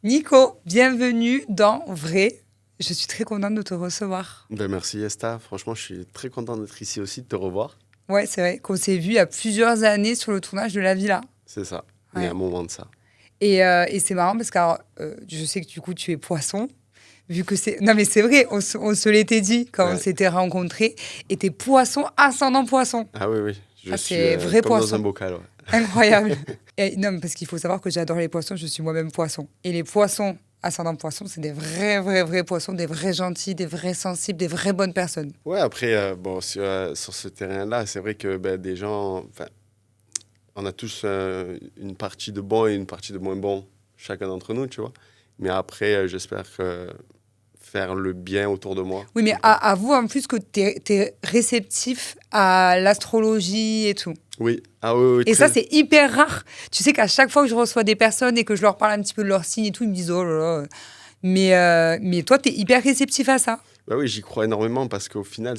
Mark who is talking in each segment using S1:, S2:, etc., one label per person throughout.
S1: Nico, bienvenue dans Vrai. Je suis très contente de te recevoir.
S2: Merci Esta, franchement je suis très content d'être ici aussi, de te revoir.
S1: Ouais, c'est vrai qu'on s'est vu il y a plusieurs années sur le tournage de La Villa.
S2: C'est ça, il y a
S1: Ouais.
S2: un moment de ça.
S1: Et c'est marrant parce que je sais que du coup tu es poisson. Vu que c'est... Non mais c'est vrai, on se l'était dit quand on
S2: Ouais.
S1: s'était rencontrés. Et t'es poisson, ascendant poisson.
S2: Ah oui, oui, je
S1: Ah,
S2: suis
S1: c'est vrai
S2: comme dans un
S1: poisson.
S2: bocal. Ouais.
S1: Incroyable. Et, non, mais parce qu'il faut savoir que j'adore les poissons, je suis moi-même poisson. Et les poissons, ascendant poisson, c'est des vrais poissons, des vrais gentils, des vrais sensibles, des vraies bonnes personnes.
S2: Ouais, après, bon, sur ce terrain-là, c'est vrai que des gens, enfin, on a tous une partie de bon et une partie de moins bon, chacun d'entre nous, tu vois. Mais après, j'espère faire le bien autour de moi.
S1: Oui, mais
S2: Tout le temps.
S1: avoue en plus que t'es réceptif à l'astrologie et tout.
S2: Oui, ah oui, oui,
S1: Et ça,
S2: très.
S1: c'est hyper rare. Tu sais qu'à chaque fois que je reçois des personnes et que je leur parle un petit peu de leur signe et tout, ils me disent oh là là. Mais toi, t'es hyper réceptif à ça.
S2: Bah oui, j'y crois énormément parce qu'au final,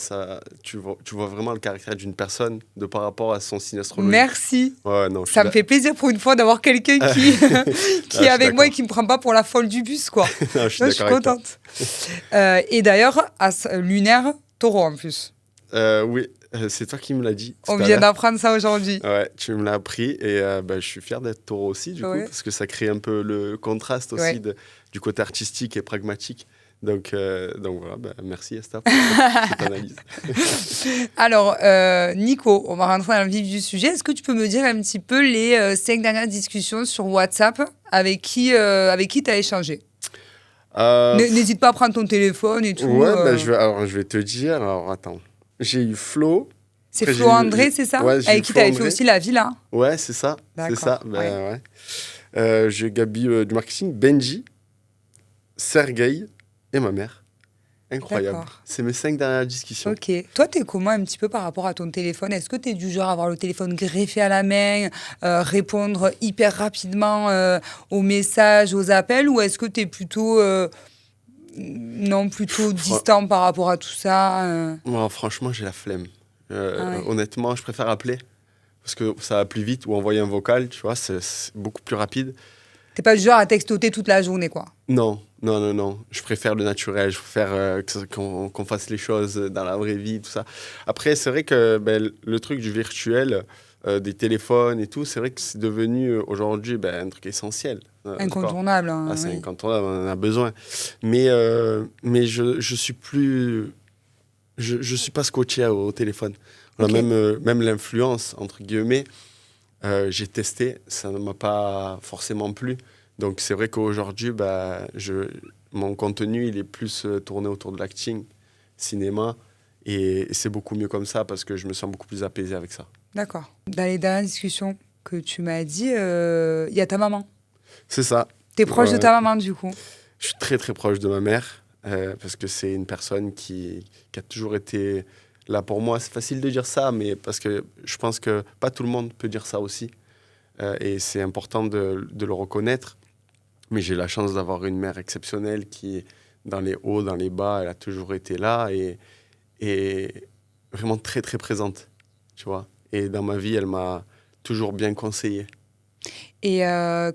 S2: tu vois vraiment le caractère d'une personne de par rapport à son signe astrologique.
S1: Merci.
S2: Ouais, non, je suis
S1: Ça me
S2: là.
S1: fait plaisir pour une fois d'avoir quelqu'un qui
S2: Ah,
S1: est
S2: je suis
S1: avec moi et
S2: d'accord.
S1: qui me prend pas pour la folle du bus, quoi.
S2: Non, je suis
S1: Non, je suis
S2: d'accord avec toi.
S1: contente. Et d'ailleurs, lunaire, taureau en plus.
S2: Oui, c'est toi qui me l'as dit
S1: On
S2: tout à
S1: vient
S2: l'heure.
S1: d'apprendre ça aujourd'hui.
S2: Ouais, tu me l'as appris et je suis fier d'être taureau aussi, du coup,
S1: Ouais,
S2: parce que ça crée un peu le contraste aussi
S1: ouais.
S2: du côté artistique et pragmatique. Donc voilà, merci Esther pour cette analyse.
S1: Alors, Nico, on va rentrer dans le vif du sujet. Est-ce que tu peux me dire un petit peu les 5 dernières discussions sur WhatsApp avec qui tu as échangé?
S2: Pff,
S1: N'hésite pas à prendre ton téléphone et tout.
S2: ouais, je vais te dire. Alors, attends. J'ai eu Flo.
S1: C'est
S2: Après,
S1: Flo André, c'est ça?
S2: ouais, j'ai eu
S1: Avec qui tu
S2: Flo
S1: avais fait
S2: André.
S1: aussi la villa.
S2: Ouais, c'est ça. C'est ça.
S1: D'accord, ouais.
S2: Ouais. J'ai eu Gabi du marketing, Benji, Sergei et ma mère. Incroyable.
S1: D'accord.
S2: C'est mes 5 dernières discussions.
S1: Ok. Toi, t'es comment un petit peu par rapport à ton téléphone? Est-ce que t'es du genre à avoir le téléphone greffé à la main, répondre hyper rapidement aux messages, aux appels, ou est-ce que t'es plutôt, non, plutôt
S2: Fr-
S1: distant par rapport à tout ça
S2: Moi, franchement, j'ai la flemme.
S1: Ah ouais.
S2: Honnêtement, je préfère appeler parce que ça va plus vite ou envoyer un vocal, tu vois, c'est beaucoup plus rapide.
S1: T'es pas du genre à textoter toute la journée, quoi.
S2: Non, non, non, non. Je préfère le naturel. Je préfère qu'on fasse les choses dans la vraie vie, tout ça. Après, c'est vrai que le truc du virtuel, des téléphones et tout, c'est vrai que c'est devenu aujourd'hui un truc essentiel. D'accord.
S1: Incontournable,
S2: Ah,
S1: hein,
S2: c'est
S1: oui.
S2: incontournable, on en a besoin. Mais je suis plus. Je suis pas scotché au téléphone. Voilà,
S1: Ok.
S2: même l'influence, entre guillemets, j'ai testé, ça ne m'a pas forcément plu. Donc c'est vrai qu'aujourd'hui, mon contenu, il est plus tourné autour de l'acting, cinéma, et c'est beaucoup mieux comme ça parce que je me sens beaucoup plus apaisé avec ça.
S1: D'accord. Dans les dernières discussions que tu m'as dit, il y a ta maman.
S2: C'est ça.
S1: T'es proche de ta maman, du coup.
S2: Je suis très très proche de ma mère parce que c'est une personne qui a toujours été là pour moi. C'est facile de dire ça, mais parce que je pense que pas tout le monde peut dire ça aussi. Et c'est important de le reconnaître. Mais j'ai la chance d'avoir une mère exceptionnelle qui, dans les hauts, dans les bas, elle a toujours été là et vraiment très, très présente, tu vois. Et dans ma vie, elle m'a toujours bien conseillé.
S1: Et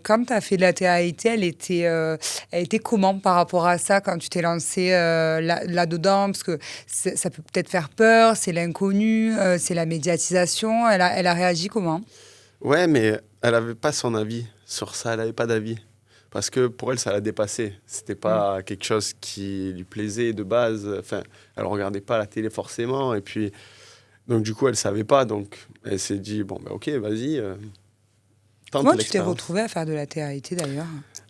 S1: quand tu as fait de la télé-réalité, elle était comment par rapport à ça quand tu t'es lancé là-dedans? Parce que ça peut peut-être faire peur, c'est l'inconnu, c'est la médiatisation. Elle a réagi comment?
S2: Ouais, mais elle n'avait pas son avis sur ça, elle n'avait pas d'avis. Parce que pour elle, ça l'a dépassé. C'était
S1: Mm.
S2: pas quelque chose qui lui plaisait de base. Enfin, elle regardait pas la télé forcément. Et puis, donc du coup, elle savait pas. Donc, elle s'est dit, bon, ok, vas-y, tente
S1: Comment tu t'es
S2: l'expérience.
S1: retrouvé à faire de la télé-réalité d'ailleurs?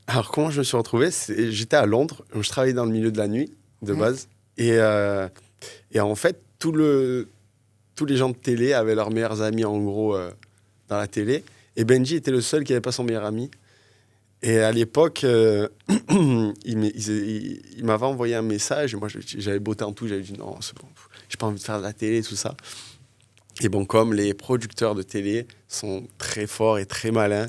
S2: Alors, comment je me suis retrouvé? J'étais à Londres, où je travaillais dans le milieu de la nuit, de
S1: Ouais.
S2: base. Et en fait, tous les gens de télé avaient leurs meilleurs amis, en gros, dans la télé. Et Benji était le seul qui n'avait pas son meilleur ami. Et à l'époque, il m'avait envoyé un message. Et moi, j'avais botté en tout. J'avais dit non, c'est bon, j'ai pas envie de faire de la télé, tout ça. Et bon, comme les producteurs de télé sont très forts et très malins,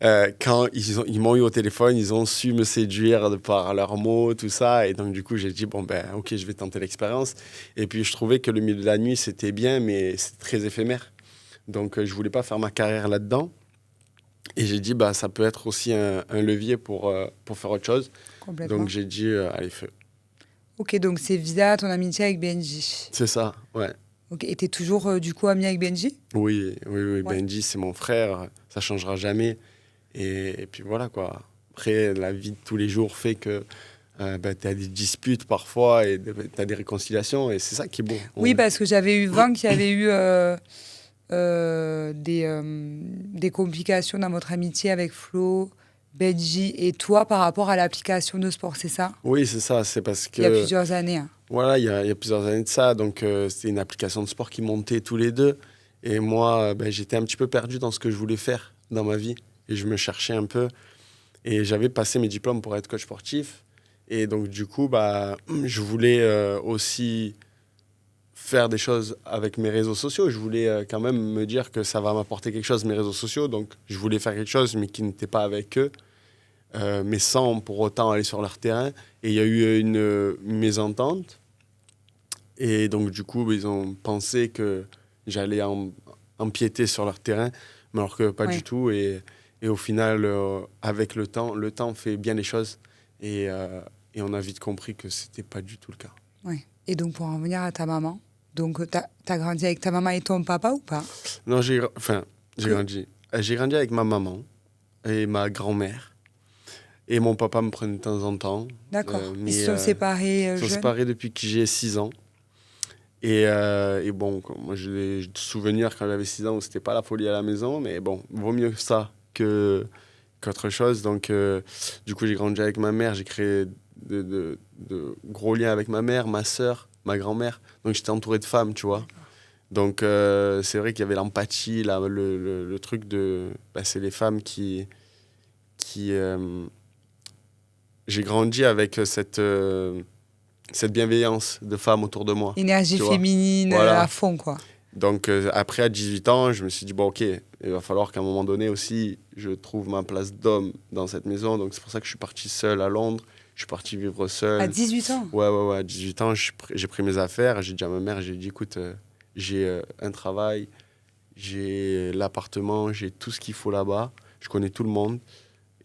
S2: quand ils m'ont eu au téléphone, ils ont su me séduire de par leurs mots, tout ça. Et donc, du coup, j'ai dit, bon, ok, je vais tenter l'expérience. Et puis, je trouvais que le milieu de la nuit, c'était bien, mais c'est très éphémère. Donc, je voulais pas faire ma carrière là-dedans. Et j'ai dit, bah, ça peut être aussi un levier pour faire autre chose.
S1: Complètement.
S2: Donc j'ai dit, allez, feu.
S1: Ok, donc c'est via ton amitié avec Benji.
S2: C'est ça, ouais.
S1: Ok, et t'es toujours du coup ami avec Benji?
S2: Oui, oui, oui.
S1: Ouais.
S2: Benji, c'est mon frère, ça changera jamais. Et puis voilà, quoi. Après, la vie de tous les jours fait que bah, tu as des disputes parfois et tu as des réconciliations. Et c'est ça qui est beau.
S1: Oui, parce que j'avais eu vent qu'il y avait eu des complications dans votre amitié avec Flo, Benji et toi par rapport à l'application de sport, c'est ça?
S2: Oui, c'est ça. C'est parce que...
S1: Il y a plusieurs années. Hein.
S2: Voilà, il y a plusieurs années de ça. Donc, c'était une application de sport qui montait tous les deux. Et moi, ben, j'étais un petit peu perdu dans ce que je voulais faire dans ma vie. Et je me cherchais un peu. Et j'avais passé mes diplômes pour être coach sportif. Et donc, du coup, bah, je voulais aussi faire des choses avec mes réseaux sociaux. Je voulais quand même me dire que ça va m'apporter quelque chose, mes réseaux sociaux. Donc, je voulais faire quelque chose, mais qui n'était pas avec eux, mais sans pour autant aller sur leur terrain. Et il y a eu une mésentente. Et donc, du coup, ils ont pensé que j'allais empiéter sur leur terrain, mais alors que pas du tout. Et au final, avec le temps fait bien les choses. Et on a vite compris que c'était pas du tout le cas.
S1: Ouais. Et donc, pour en revenir à ta maman, donc t'as grandi avec ta maman et ton papa ou pas?
S2: Non, j'ai grandi avec ma maman et ma grand-mère. Et mon papa me prenait de temps en temps.
S1: D'accord.
S2: Mais,
S1: ils se sont séparés
S2: ils sont
S1: jeunes?
S2: séparés depuis que j'ai 6 ans. Et bon, moi j'ai des souvenirs quand j'avais 6 ans où c'était pas la folie à la maison, mais bon, vaut mieux ça qu'autre chose. Donc, du coup, j'ai grandi avec ma mère, j'ai créé de gros liens avec ma mère, ma sœur, ma grand-mère. Donc, j'étais entouré de femmes, tu vois. Donc, c'est vrai qu'il y avait l'empathie, le truc de. Bah, c'est les femmes qui j'ai grandi avec cette bienveillance de femmes autour de moi.
S1: Énergie
S2: tu vois.
S1: féminine
S2: Voilà.
S1: à fond, quoi.
S2: Donc, après, à 18 ans, je me suis dit, bon, ok, il va falloir qu'à un moment donné aussi, je trouve ma place d'homme dans cette maison. Donc, c'est pour ça que je suis parti seul à Londres. Je suis parti vivre seul.
S1: À 18 ans?
S2: Ouais. À 18 ans, j'ai pris mes affaires. J'ai dit à ma mère, j'ai dit, écoute, j'ai un travail, j'ai l'appartement, j'ai tout ce qu'il faut là-bas. Je connais tout le monde.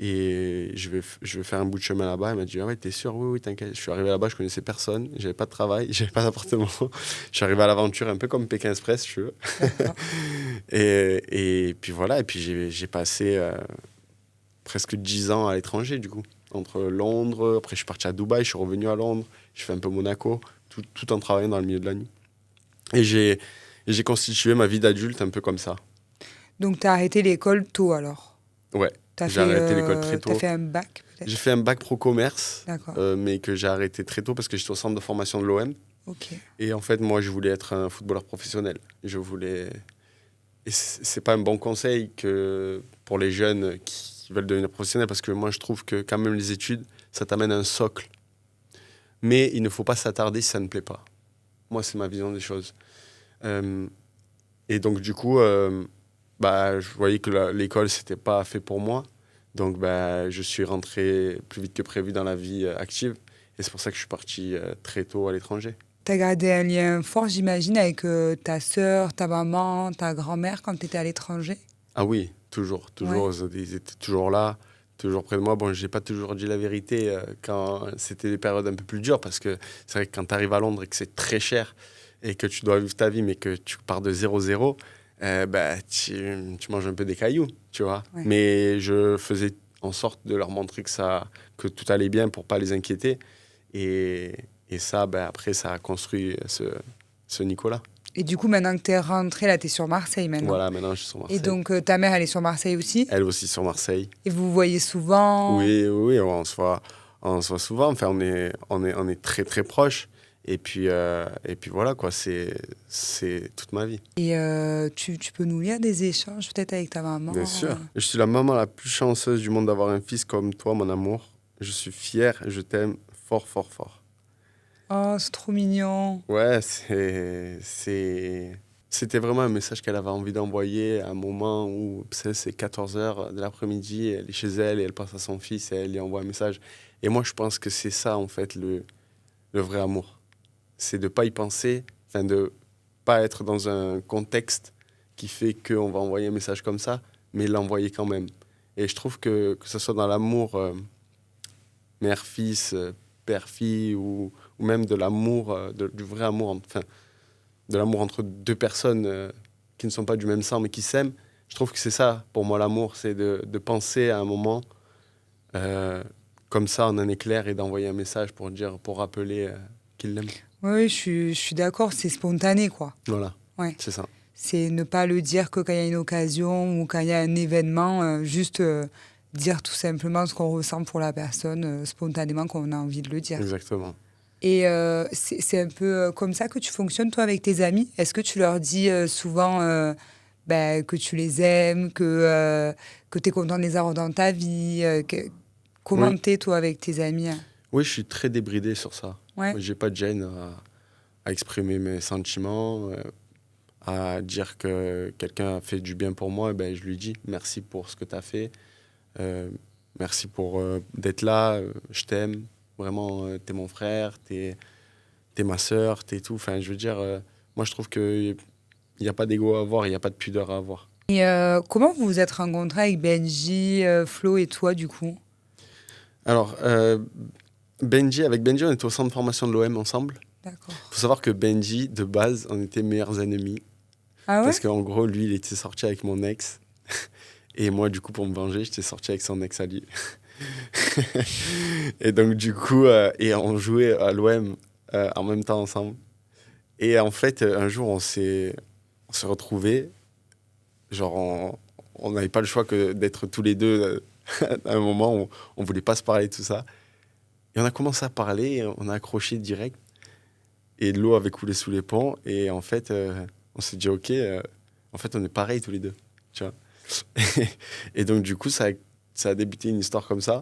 S2: Et je vais faire un bout de chemin là-bas. Elle m'a dit, ah ouais, t'es sûr? Oui, t'inquiète. Je suis arrivé là-bas, je connaissais personne. J'avais pas de travail, j'avais pas d'appartement. Je suis arrivé à l'aventure, un peu comme Pékin Express, si tu veux. Et puis voilà, et puis j'ai passé presque 10 ans à l'étranger, du coup. Entre Londres, après je suis parti à Dubaï, je suis revenu à Londres, je fais un peu Monaco, tout en travaillant dans le milieu de la nuit. Et j'ai constitué ma vie d'adulte un peu comme ça.
S1: Donc, t'as arrêté l'école tôt, alors?
S2: Ouais. J'ai arrêté l'école très tôt.
S1: T'as fait un bac, peut-être?
S2: J'ai fait un bac pro commerce,
S1: D'accord.
S2: mais que j'ai arrêté très tôt parce que j'étais au centre de formation de l'OM.
S1: Ok.
S2: Et en fait, moi, je voulais être un footballeur professionnel. Je voulais. Et c'est pas un bon conseil que pour les jeunes qui veulent devenir professionnels parce que moi, je trouve que quand même les études, ça t'amène à un socle. Mais il ne faut pas s'attarder si ça ne plaît pas. Moi, c'est ma vision des choses. Et donc, du coup, bah, je voyais que l'école, c'était pas fait pour moi. Donc, bah, je suis rentré plus vite que prévu dans la vie active. Et c'est pour ça que je suis parti très tôt à l'étranger.
S1: T'as gardé un lien fort, j'imagine, avec ta sœur, ta maman, ta grand-mère quand t'étais à l'étranger?
S2: Ah oui, toujours. Ouais. Ils étaient toujours là, toujours près de moi. Bon, j'ai pas toujours dit la vérité quand c'était des périodes un peu plus dures parce que c'est vrai que quand tu arrives à Londres et que c'est très cher et que tu dois vivre ta vie mais que tu pars de 0-0, bah, tu manges un peu des cailloux, tu vois. Ouais. Mais je faisais en sorte de leur montrer que tout allait bien pour pas les inquiéter. Et ça, bah, après, ça a construit ce Nicolas.
S1: Et du coup, maintenant que tu es rentré, là, tu es sur Marseille maintenant.
S2: Voilà, maintenant je suis sur Marseille.
S1: Et donc, ta mère, elle est sur Marseille aussi?
S2: Elle aussi sur Marseille.
S1: Et vous vous voyez souvent?
S2: Oui, on se voit souvent. Enfin, on est très, très proches. Et puis voilà, quoi, c'est toute ma vie.
S1: Et tu peux nous lire des échanges peut-être avec ta maman?
S2: Bien sûr. Je suis la maman la plus chanceuse du monde d'avoir un fils comme toi, mon amour. Je suis fier, je t'aime fort, fort, fort.
S1: Oh, c'est trop mignon.
S2: Ouais, c'était vraiment un message qu'elle avait envie d'envoyer à un moment où c'est 14h de l'après-midi, elle est chez elle et elle pense à son fils et elle lui envoie un message. Et moi, je pense que c'est ça, en fait, le vrai amour. C'est de ne pas y penser, enfin de pas être dans un contexte qui fait qu'on va envoyer un message comme ça, mais l'envoyer quand même. Et je trouve que ce soit dans l'amour mère-fils, père-fille, ou même de l'amour, du vrai amour, enfin, de l'amour entre deux personnes qui ne sont pas du même sang mais qui s'aiment. Je trouve que c'est ça, pour moi, l'amour, c'est de penser à un moment comme ça en un éclair et d'envoyer un message pour rappeler qu'il l'aime.
S1: Oui, je suis d'accord, c'est spontané, quoi.
S2: Voilà,
S1: Ouais.
S2: c'est ça.
S1: C'est ne pas le dire que quand il y a une occasion ou quand il y a un événement, juste dire tout simplement ce qu'on ressent pour la personne, spontanément, qu'on a envie de le dire.
S2: Exactement.
S1: Et c'est un peu comme ça que tu fonctionnes, toi, avec tes amis? Est-ce que tu leur dis souvent que tu les aimes, que tu es content de les avoir dans ta vie Comment
S2: Oui.
S1: t'es, toi, avec tes amis?
S2: Oui, je suis très débridé sur ça.
S1: Ouais.
S2: J'ai pas de gêne à exprimer mes sentiments, à dire que quelqu'un a fait du bien pour moi. Je lui dis merci pour ce que tu as fait. Merci pour d'être là. Je t'aime. Vraiment, t'es mon frère, t'es ma sœur, t'es tout. Enfin, je veux dire, moi, je trouve qu'il n'y a pas d'ego à avoir, il n'y a pas de pudeur à avoir.
S1: Et comment vous vous êtes rencontrés avec Benji, Flo et toi, du coup?
S2: Alors, avec Benji, on était au centre de formation de l'OM ensemble.
S1: D'accord.
S2: Il faut savoir que Benji, de base, on était meilleurs ennemis.
S1: Ah ouais?
S2: Parce qu'en gros, lui, il était sorti avec mon ex. Et moi, du coup, pour me venger, j'étais sorti avec son ex à lui. Et donc, du coup, et on jouait à l'OM en même temps ensemble. Et en fait, un jour, on s'est retrouvés. Genre, on n'avait pas le choix que d'être tous les deux. À un moment, on ne voulait pas se parler, tout ça. Et on a commencé à parler, et on a accroché direct. Et l'eau avait coulé sous les ponts. Et en fait, on s'est dit, OK, en fait, on est pareils tous les deux. Tu vois. Et donc, du coup, ça a débuté une histoire comme ça.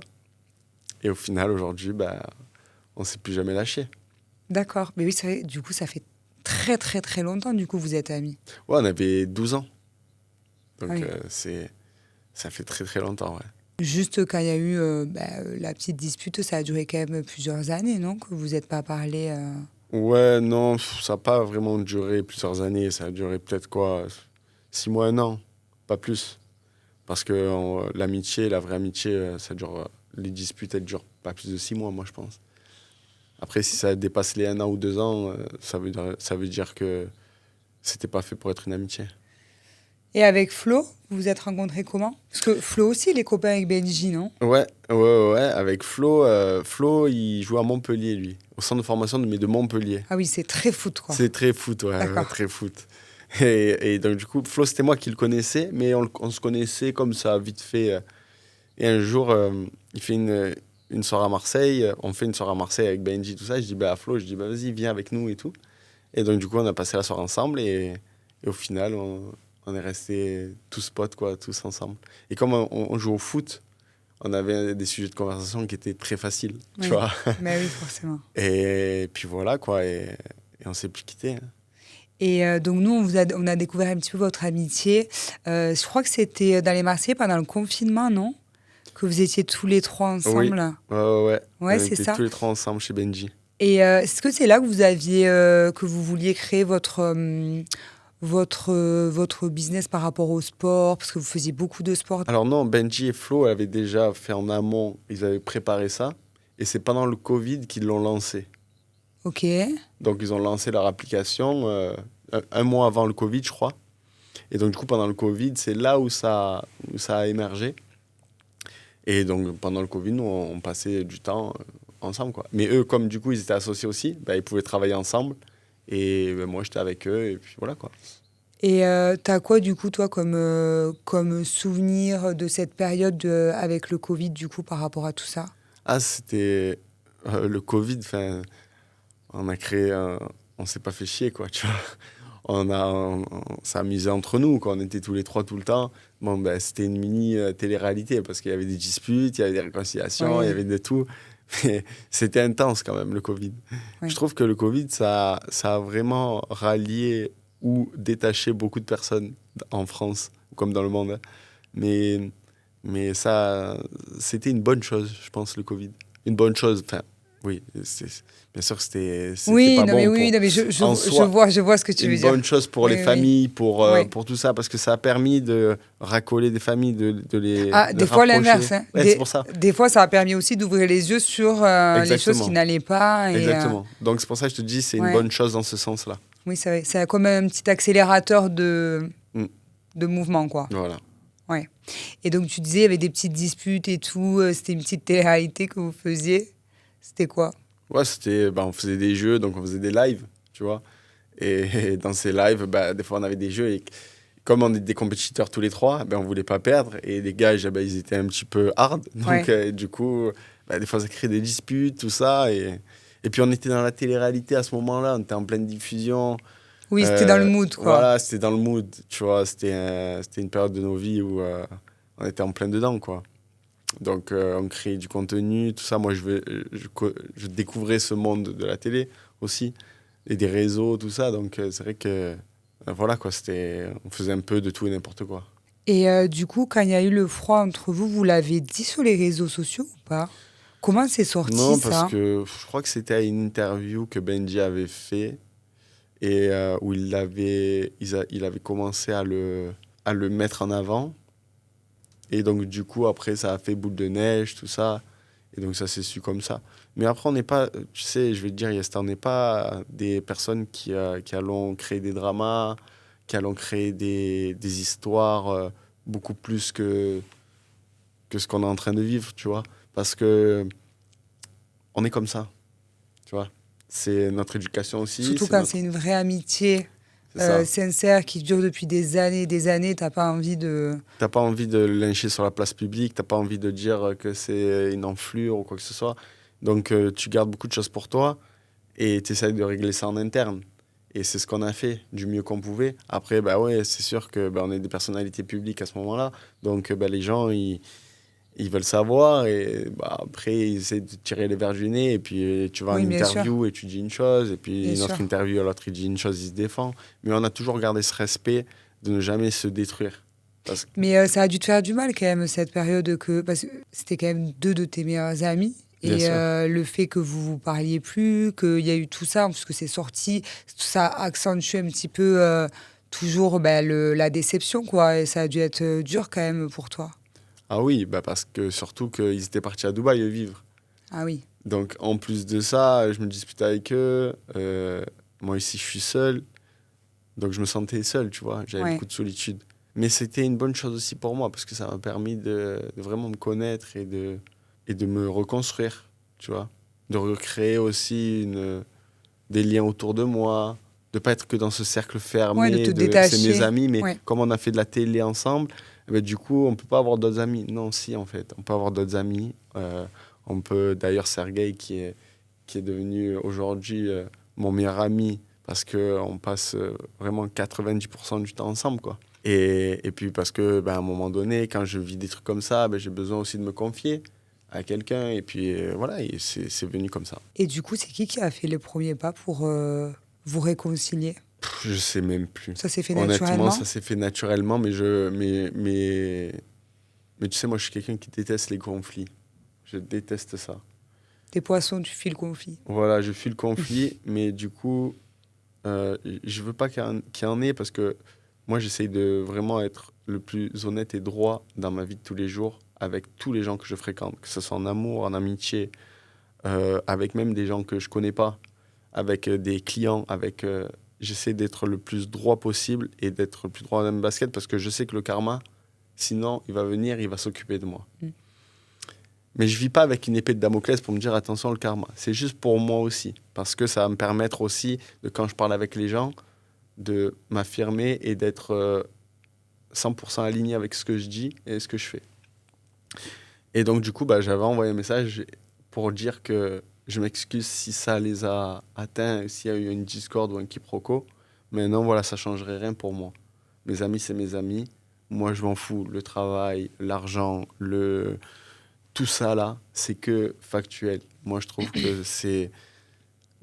S2: Et au final, aujourd'hui, on ne s'est plus jamais lâché.
S1: D'accord. Mais oui, c'est vrai, du coup, ça fait très, très, très longtemps, du coup, vous êtes amis.
S2: Ouais, on avait 12 ans. Donc,
S1: Ah oui.
S2: ça fait très, très longtemps, ouais.
S1: Juste quand il y a eu la petite dispute, ça a duré quand même plusieurs années, non? Que vous n'êtes pas parlé.
S2: Ouais, non, ça n'a pas vraiment duré plusieurs années. Ça a duré peut-être 6 mois, 1 an, pas plus. Parce que l'amitié, la vraie amitié, ça dure. Les disputes, elles durent pas plus de 6 mois, moi, je pense. Après, si ça dépasse les 1 an ou 2 ans, ça veut dire que c'était pas fait pour être une amitié.
S1: Et avec Flo, vous vous êtes rencontrés comment? Parce que Flo aussi, il est copain avec Benji, non?
S2: Ouais. Avec Flo, il joue à Montpellier, lui. Au centre de formation, mais de Montpellier.
S1: Ah oui, c'est très foot, quoi.
S2: C'est très foot, ouais, très foot. Et donc, du coup, Flo, c'était moi qui le connaissais, mais on se connaissait comme ça, vite fait. Et un jour, il fait une soirée à Marseille. On fait une soirée à Marseille avec Benji, tout ça. Je dis à Flo, vas-y, viens avec nous et tout. Et donc, du coup, on a passé la soirée ensemble. Et au final, on est restés tous potes, quoi, tous ensemble. Et comme on joue au foot, on avait des sujets de conversation qui étaient très faciles, tu vois.
S1: Mais oui, forcément.
S2: Et puis voilà, quoi. Et on s'est plus quittés. Hein.
S1: Et donc, nous, on a découvert un petit peu votre amitié. Je crois que c'était dans les Marseillais pendant le confinement, non? Que vous étiez tous les trois ensemble.
S2: Oui, ouais.
S1: Ouais,
S2: On
S1: c'est
S2: était
S1: ça.
S2: tous les trois ensemble chez Benji.
S1: Et est-ce que c'est là que vous aviez, que vous vouliez créer votre business par rapport au sport, parce que vous faisiez beaucoup de sport?
S2: Alors non, Benji et Flo avaient déjà fait en amont, ils avaient préparé ça. Et c'est pendant le Covid qu'ils l'ont lancé.
S1: Ok.
S2: Donc ils ont lancé leur application un mois avant le Covid, je crois. Et donc du coup, pendant le Covid, c'est là où ça a émergé. Et donc pendant le Covid, nous, on passait du temps ensemble, quoi. Mais eux, comme du coup, ils étaient associés aussi, ils pouvaient travailler ensemble. Et moi, j'étais avec eux, et puis voilà, quoi.
S1: Et t'as quoi, du coup, toi, comme souvenir de cette période avec le Covid, du coup, par rapport à tout ça?
S2: Ah, c'était le Covid, on a créé on s'est pas fait chier, quoi, tu vois. On s'est amusé entre nous, quoi. On était tous les trois tout le temps. Bon, c'était une mini télé-réalité parce qu'il y avait des disputes, il y avait des réconciliations,
S1: Ouais.
S2: il y avait de tout. Mais c'était intense quand même, le Covid.
S1: Ouais.
S2: Je trouve que le Covid, ça a vraiment rallié ou détaché beaucoup de personnes en France, comme dans le monde. Mais ça, c'était une bonne chose, je pense, le Covid. Une bonne chose, Oui, bien sûr que c'était
S1: Oui,
S2: pas
S1: non, mais
S2: bon
S1: oui,
S2: pour,
S1: non, mais
S2: en soi.
S1: je vois ce que tu veux
S2: Une
S1: dire.
S2: bonne chose pour
S1: Oui,
S2: les
S1: oui, oui.
S2: familles,
S1: Oui.
S2: pour tout ça, parce que ça a permis de racoler des familles,
S1: Ah,
S2: les
S1: des fois l'inverse,
S2: rapprocher.
S1: hein.
S2: Ouais, c'est pour ça.
S1: Des fois, ça a permis aussi d'ouvrir les yeux sur les choses qui
S2: Exactement.
S1: n'allaient pas.
S2: Exactement. Donc c'est pour ça que je te dis, c'est une
S1: Ouais.
S2: bonne chose dans ce sens-là.
S1: Oui, c'est vrai. C'est comme un petit accélérateur
S2: Mm.
S1: de mouvement, quoi.
S2: Voilà.
S1: Ouais. Et donc, tu disais, il y avait des petites disputes et tout. C'était une petite télé-réalité que vous faisiez. C'était quoi?
S2: Ouais, c'était, bah, on faisait des jeux, donc on faisait des lives, tu vois. Et dans ces lives, bah, des fois on avait des jeux et comme on est des compétiteurs tous les trois, ben, on voulait pas perdre. Et les gars, bah, ils étaient un petit peu hard. Donc,
S1: Ouais.
S2: du coup, bah, des fois, ça crée des disputes, tout ça. Et puis, on était dans la télé-réalité à ce moment-là. On était en pleine diffusion.
S1: Oui, c'était dans le mood, quoi.
S2: Voilà, c'était dans le mood. Tu vois, c'était une période de nos vies où on était en plein dedans, quoi. Donc, on créait du contenu, tout ça. Moi, je découvrais ce monde de la télé aussi, et des réseaux, tout ça. Donc, c'est vrai que, voilà, quoi, on faisait un peu de tout et n'importe quoi.
S1: Et du coup, quand il y a eu le froid entre vous, vous l'avez dit sur les réseaux sociaux ou pas? Comment c'est sorti,
S2: Non, parce
S1: ça?
S2: que je crois que c'était à une interview que Benji avait fait et où il avait commencé à le mettre en avant. Et donc, du coup, après, ça a fait boule de neige, tout ça. Et donc, ça s'est su comme ça. Mais après, on n'est pas, tu sais, je vais te dire, Yesta, on n'est pas des personnes qui allons créer des dramas, qui allons créer des histoires beaucoup plus que ce qu'on est en train de vivre, tu vois. Parce que on est comme ça, tu vois. C'est notre éducation aussi,
S1: Surtout
S2: c'est
S1: quand c'est
S2: notre...
S1: une vraie amitié
S2: C'est ça.
S1: sincère qui dure depuis des années, t'as pas envie de...
S2: T'as pas envie de le lyncher sur la place publique, t'as pas envie de dire que c'est une enflure ou quoi que ce soit. Donc tu gardes beaucoup de choses pour toi et tu essaies de régler ça en interne. Et c'est ce qu'on a fait du mieux qu'on pouvait. Après, bah ouais, c'est sûr que bah, on est des personnalités publiques à ce moment-là. Donc bah, les gens, ils veulent savoir et bah, après, ils essaient de tirer les verres du nez. Et puis tu vas en
S1: Oui, bien sûr,
S2: interview et tu dis une chose. Et puis
S1: bien
S2: une
S1: sûr.
S2: autre interview, l'autre, il dit une chose, il se défend. Mais on a toujours gardé ce respect de ne jamais se détruire. Parce que,
S1: Mais ça a dû te faire du mal quand même, cette période, parce que c'était quand même deux de tes meilleurs amis.
S2: bien
S1: Et
S2: sûr.
S1: le fait que vous vous parliez plus, qu'il y a eu tout ça, parce que c'est sorti, tout ça accentue un petit peu toujours ben, la déception, quoi. Et ça a dû être dur quand même pour toi.
S2: Ah oui, bah parce que surtout qu'ils étaient partis à Dubaï vivre.
S1: Ah oui,
S2: Donc en plus de ça, je me disputais avec eux. Moi ici, je suis seul. Donc je me sentais seul, tu vois. J'avais
S1: ouais.
S2: beaucoup de solitude. Mais c'était une bonne chose aussi pour moi parce que ça m'a permis de vraiment me connaître et de me reconstruire, tu vois. De recréer aussi des liens autour de moi, de pas être que dans ce cercle
S1: Ouais, de te
S2: fermé de c'est mes
S1: détacher.
S2: amis, mais
S1: Ouais.
S2: comme on a fait de la télé ensemble, eh ben, du coup, on peut pas avoir d'autres amis. Non, si, en fait, on peut avoir d'autres amis. On peut, d'ailleurs, Sergueï, qui est devenu aujourd'hui mon meilleur ami, parce qu'on passe vraiment 90% du temps ensemble, quoi. Et puis parce que, ben, à un moment donné, quand je vis des trucs comme ça, ben, j'ai besoin aussi de me confier à quelqu'un. Et puis voilà, et c'est venu comme ça.
S1: Et du coup, c'est qui a fait le premier pas pour vous réconcilier?
S2: Je sais même plus.
S1: Ça s'est fait
S2: Honnêtement,
S1: naturellement?
S2: ça s'est fait naturellement, mais tu sais, moi, je suis quelqu'un qui déteste les conflits. Je déteste ça.
S1: Des poissons, tu files confit.
S2: Voilà, je fuis le conflit, mais du coup, je veux pas qu'il y en ait parce que moi, j'essaye de vraiment être le plus honnête et droit dans ma vie de tous les jours avec tous les gens que je fréquente, que ce soit en amour, en amitié, avec même des gens que je connais pas, avec des clients, j'essaie d'être le plus droit possible et d'être le plus droit dans le basket parce que je sais que le karma, sinon, il va venir, il va s'occuper de moi.
S1: Mm.
S2: Mais je vis pas avec une épée de Damoclès pour me dire attention le karma. C'est juste pour moi aussi. Parce que ça va me permettre aussi, quand je parle avec les gens, de m'affirmer et d'être 100% aligné avec ce que je dis et ce que je fais. Et donc, du coup, bah, j'avais envoyé un message pour dire que je m'excuse si ça les a atteints, s'il y a eu une discorde ou un quiproquo. Mais non, voilà, ça changerait rien pour moi. Mes amis, c'est mes amis. Moi, je m'en fous. Le travail, l'argent, tout ça là, c'est que factuel. Moi, je trouve que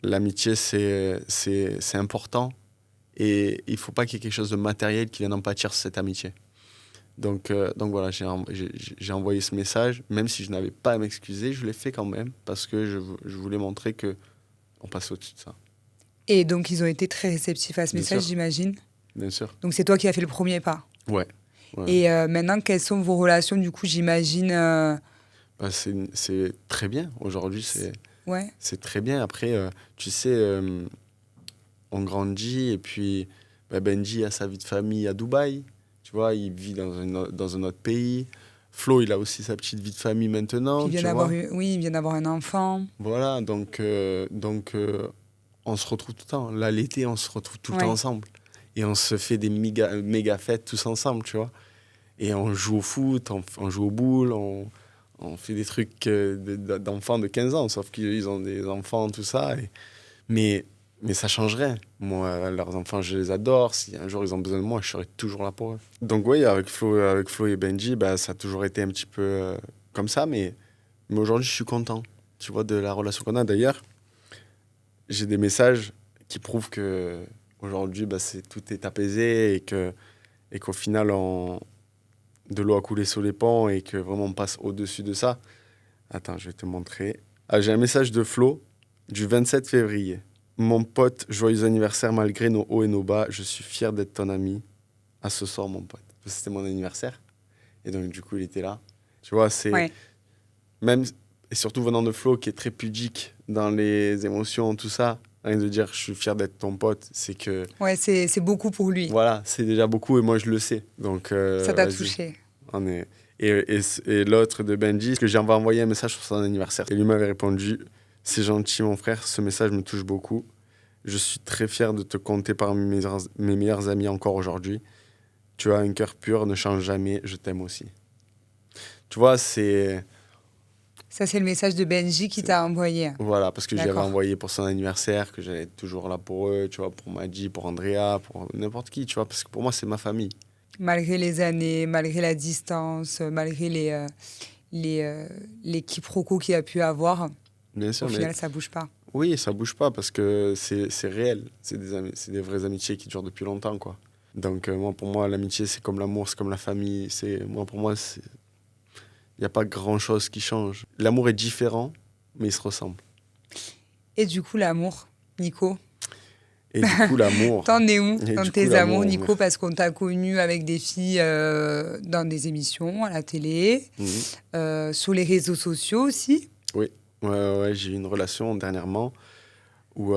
S2: l'amitié, c'est important. Et il faut pas qu'il y ait quelque chose de matériel qui vienne en pâtir sur cette amitié. Donc voilà, j'ai envoyé ce message, même si je n'avais pas à m'excuser, je l'ai fait quand même, parce que je voulais montrer qu'on passe au-dessus de ça.
S1: Et donc, ils ont été très réceptifs à ce
S2: Bien
S1: message,
S2: sûr.
S1: j'imagine.
S2: Bien sûr.
S1: Donc, c'est toi qui as fait le premier pas.
S2: Ouais. Ouais.
S1: Et maintenant, quelles sont vos relations, du coup, j'imagine
S2: Bah, c'est très bien. Aujourd'hui,
S1: Ouais.
S2: c'est très bien. Après, tu sais, on grandit et puis bah, Benji a sa vie de famille à Dubaï. Tu vois, il vit dans un autre pays. Flo, il a aussi sa petite vie de famille
S1: Puis
S2: maintenant,
S1: il vient
S2: tu
S1: d'avoir
S2: vois.
S1: oui, il vient d'avoir un enfant.
S2: Voilà, donc on se retrouve tout le temps. Là, l'été, on se retrouve tout le temps
S1: Ouais.
S2: ensemble. Et on se fait des méga fêtes tous ensemble, tu vois. Et on joue au foot, on joue aux boules, on fait des trucs d'enfants de 15 ans, sauf qu'ils ont des enfants, tout ça. Mais ça changerait. Moi, leurs enfants, je les adore. Si un jour ils ont besoin de moi, je serai toujours là pour eux. Donc oui, avec Flo et Benji, bah, ça a toujours été un petit peu comme ça. Mais aujourd'hui, je suis content, tu vois, de la relation qu'on a. D'ailleurs, j'ai des messages qui prouvent que aujourd'hui, bah, tout est apaisé et qu'au final, de l'eau a coulé sur les ponts et que vraiment on passe au-dessus de ça. Attends, je vais te montrer. Ah, j'ai un message de Flo du 27 février. Mon pote, joyeux anniversaire malgré nos hauts et nos bas. Je suis fier d'être ton ami. À ce soir, mon pote. C'était mon anniversaire. Et donc, du coup, il était là. Tu vois, c'est
S1: Ouais.
S2: même, et surtout venant de Flo qui est très pudique dans les émotions, tout ça. Rien de dire, je suis fier d'être ton pote. C'est que,
S1: Ouais, c'est beaucoup pour lui.
S2: voilà, c'est déjà beaucoup et moi, je le sais. Donc,
S1: Ça t'a
S2: vas-y.
S1: touché.
S2: On est... et l'autre de Benji, que j'ai envoyé un message sur son anniversaire. Et lui m'avait répondu, c'est gentil mon frère, ce message me touche beaucoup. Je suis très fier de te compter parmi mes meilleurs amis encore aujourd'hui. Tu as un cœur pur, ne change jamais, je t'aime aussi. Tu vois,
S1: Ça, c'est le message de Benji qui
S2: c'est-
S1: t'a envoyé.
S2: Voilà, parce que je l'avais
S1: D'accord.
S2: envoyé pour son anniversaire, que j'allais être toujours là pour eux, tu vois, pour Madji, pour Andrea, pour n'importe qui, tu vois, parce que pour moi, c'est ma famille.
S1: Malgré les années, malgré la distance, malgré les, euh, les quiproquos qu'il y a pu avoir,
S2: Bien
S1: au
S2: sûr, mais
S1: final, ça bouge pas.
S2: oui, ça bouge pas parce que c'est réel. C'est des vraies amitiés qui durent depuis longtemps, quoi. Donc, moi, pour moi, l'amitié, c'est comme l'amour, c'est comme la famille. Pour moi, il n'y a pas grand-chose qui change. L'amour est différent, mais il se ressemble.
S1: Et du coup, l'amour, Nico,
S2: Et du coup, l'amour.
S1: t'en es où
S2: Et
S1: dans
S2: du coup,
S1: tes amours,
S2: l'amour.
S1: Nico? Parce qu'on t'a connu avec des filles dans des émissions, à la télé,
S2: Mhm.
S1: sur les réseaux sociaux aussi.
S2: Oui, ouais, j'ai eu une relation dernièrement où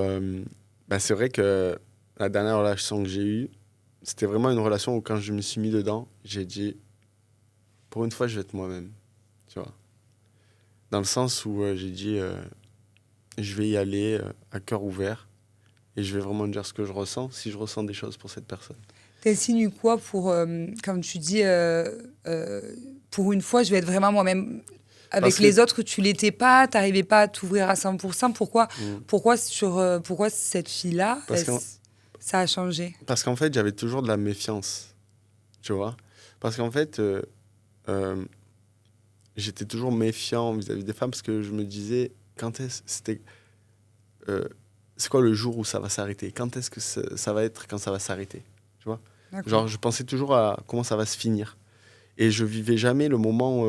S2: bah, c'est vrai que la dernière relation que j'ai eue, c'était vraiment une relation où quand je me suis mis dedans, j'ai dit, pour une fois, je vais être moi-même, tu vois. Dans le sens où j'ai dit, je vais y aller à cœur ouvert et je vais vraiment dire ce que je ressens, si je ressens des choses pour cette personne.
S1: T'es signes quoi pour, comme tu dis, pour une fois, je vais être vraiment moi-même.
S2: Parce
S1: Avec
S2: que,
S1: les autres, tu l'étais pas, t'arrivais pas à t'ouvrir à 100%. Pourquoi,
S2: mm,
S1: pourquoi cette fille-là,
S2: parce qu'en,
S1: ça a changé?
S2: parce qu'en fait, j'avais toujours de la méfiance, tu vois. Parce qu'en fait, euh, j'étais toujours méfiant vis-à-vis des femmes parce que je me disais, euh, c'est quoi le jour où ça va s'arrêter? Quand est-ce que ça va être quand ça va s'arrêter? Tu vois?
S1: D'accord.
S2: Genre, je pensais toujours à comment ça va se finir. Et je vivais jamais le moment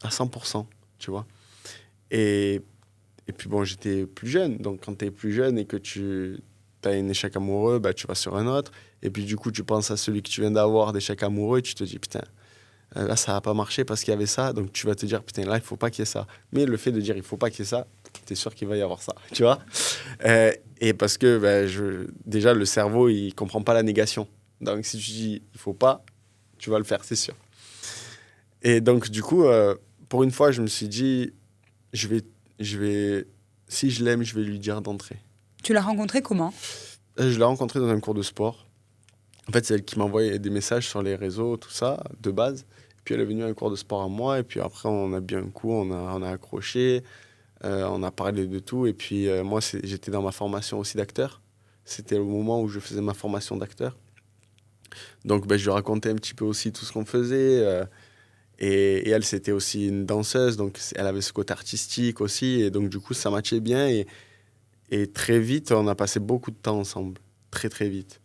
S2: à 100%, tu vois? Et, et puis bon, j'étais plus jeune. Donc, quand tu es plus jeune et que tu as un échec amoureux, bah, tu vas sur un autre. Et puis, du coup, tu penses à celui que tu viens d'avoir d'échec amoureux et tu te dis, putain, là, ça n'a pas marché parce qu'il y avait ça. Donc, tu vas te dire, putain, là, il faut pas qu'il y ait ça. Mais le fait de dire, il faut pas qu'il y ait ça, tu es sûr qu'il va y avoir ça, tu vois? Et parce que bah, déjà, le cerveau, il comprend pas la négation. Donc, si tu dis, il faut pas, tu vas le faire, c'est sûr. Et donc, du coup, pour une fois, je me suis dit, je vais, je vais, si je l'aime, je vais lui dire d'entrer.
S1: Tu l'as rencontré comment?
S2: Je l'ai rencontrée dans un cours de sport. En fait, c'est elle qui m'envoyait des messages sur les réseaux, tout ça, de base. Puis elle est venue à un cours de sport à moi. Et puis après, on a bu un coup, on a accroché, on a parlé de tout. Et puis moi, j'étais dans ma formation aussi d'acteur. C'était le moment où je faisais ma formation d'acteur. Donc, ben, je lui racontais un petit peu aussi tout ce qu'on faisait. Et elle, c'était aussi une danseuse, donc elle avait ce côté artistique aussi. Et donc, du coup, ça matchait bien. Et très vite, on a passé beaucoup de temps ensemble. Très, très vite.